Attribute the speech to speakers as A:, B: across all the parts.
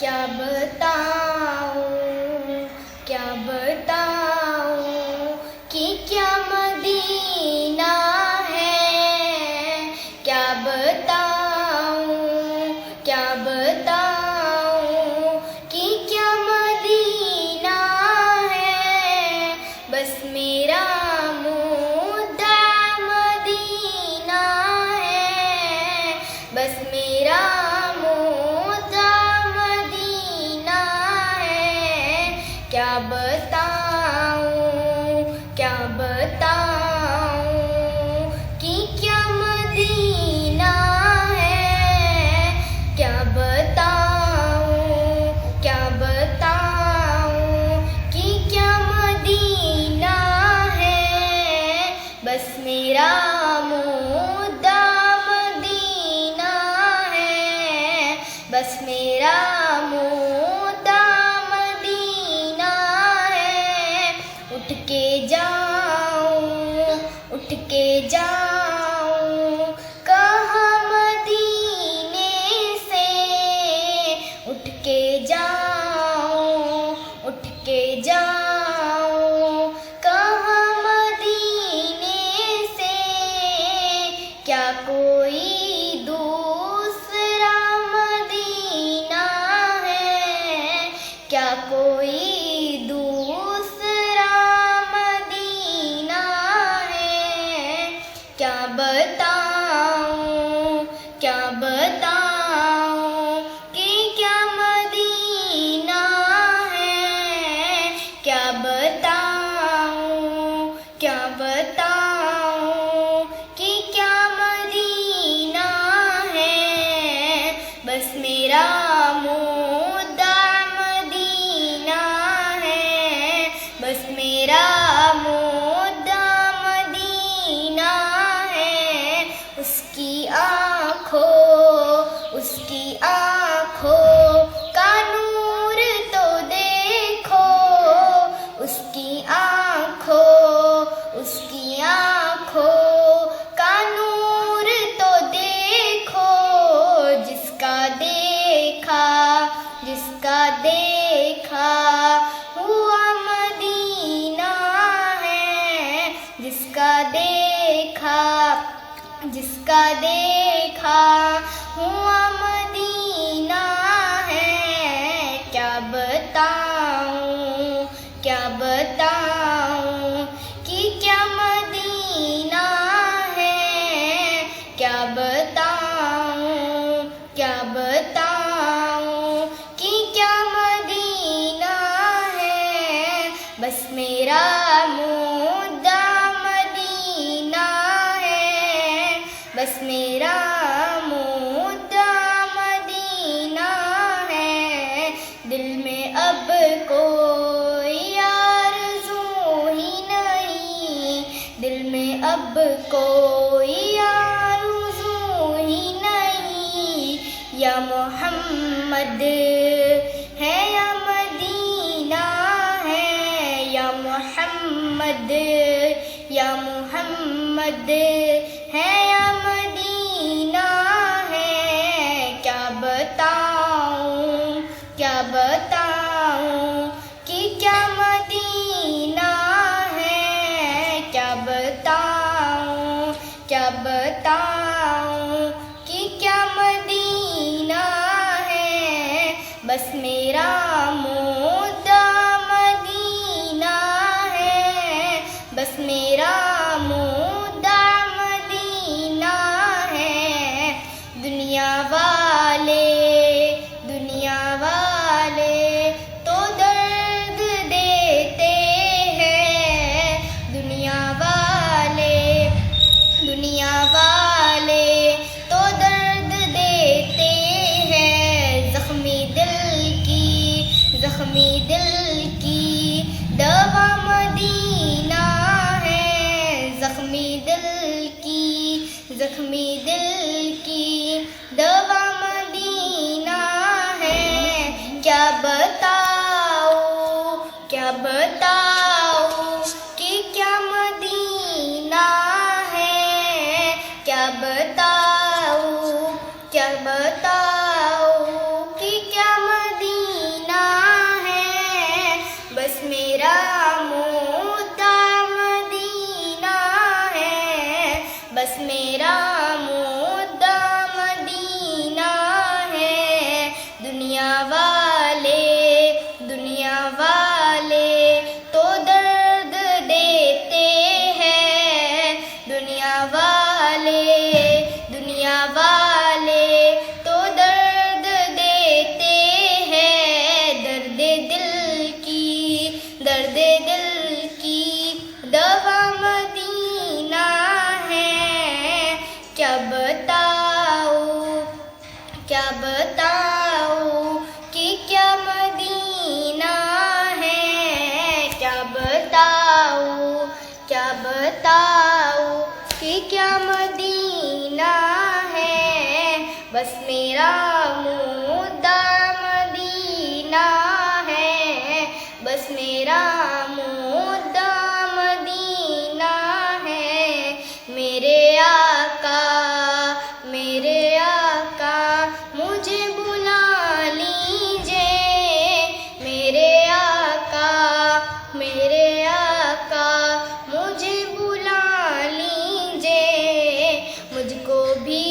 A: क्या बताऊं, क्या बताऊं कि क्या मदीना है। क्या बताऊं, क्या बताऊं कि क्या मदीना है। बस मेरा मुद्दा मदीना है। बस मेरा क्या बताऊं, क्या बताऊं कि क्या मदीना है। क्या बताऊं, क्या बताऊं कि क्या मदीना है। बस मेरा मुद्दा मदीना है। बस मेरा उठ के जाऊं, उठ के जाऊं कहाँ मदीने से। उठ के जाऊं, उठ के जाऊं कहाँ मदीने से। क्या कोई दूसरा मदीना है। क्या कोई क्या बताऊं, क्या बताऊं कि क्या मदीना है। क्या बताऊं, क्या बताऊं कि क्या मदीना है। बस मेरा मुद्दा मदीना है। बस मेरा उसकी आँखों का नूर तो देखो। उसकी आँखों का नूर तो देखो। जिसका देखा हुआ मदीना है। जिसका देखा हुआ मदीना है। क्या बताऊं, क्या बताऊं कि क्या मदीना है। क्या बताऊं, क्या बताऊं कि क्या मदीना है। बस मेरा मुद्दा मदीना है। बस मेरा मुद्दा मदीना है। दिल में अब कोई आरज़ू ही नहीं। दिल में अब कोई आरज़ू ही नहीं। या मोहम्मद है या मदीना है। या मोहम्मद, या मोहम्मद है या मदीना है। क्या बताऊं, क्या बताऊं कि क्या मदीना है। क्या बताऊं, क्या बताऊं कि क्या मदीना है। बस मेरा मुद्दा मदीना है। बस मेरा मुद्दा मदीना है। दुनिया वाले तो दर्द देते हैं। दुनिया वाले तो दर्द देते हैं। जख्मी दिल की दवा मदीना है। जख्मी दिल की दवा मदीना है। क्या बताऊं, क्या बताऊं कि क्या मदीना है। क्या बताऊं, क्या बताऊं कि क्या मदीना दुनिया वाले तो दर्द देते हैं, दुनिया वाले तो दर्द देते हैं, दर्द दिल की दवा मदीना है। क्या बताऊं कि क्या मदीना है, क्या बताऊं कि क्या मदीना है। बस मेरा मुद्दा मदीना है, बस मेरा मुद्दा मदीना है। मेरे आका मुझे बुला लीजिए, मेरे आका मुझे बुला लीजिए। मुझको भी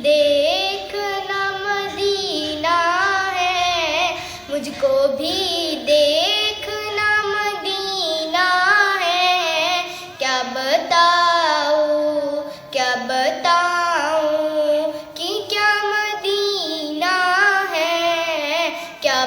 A: देखना मदीना है, मुझको भी देखना मदीना है। क्या बताऊं कि क्या मदीना है, क्या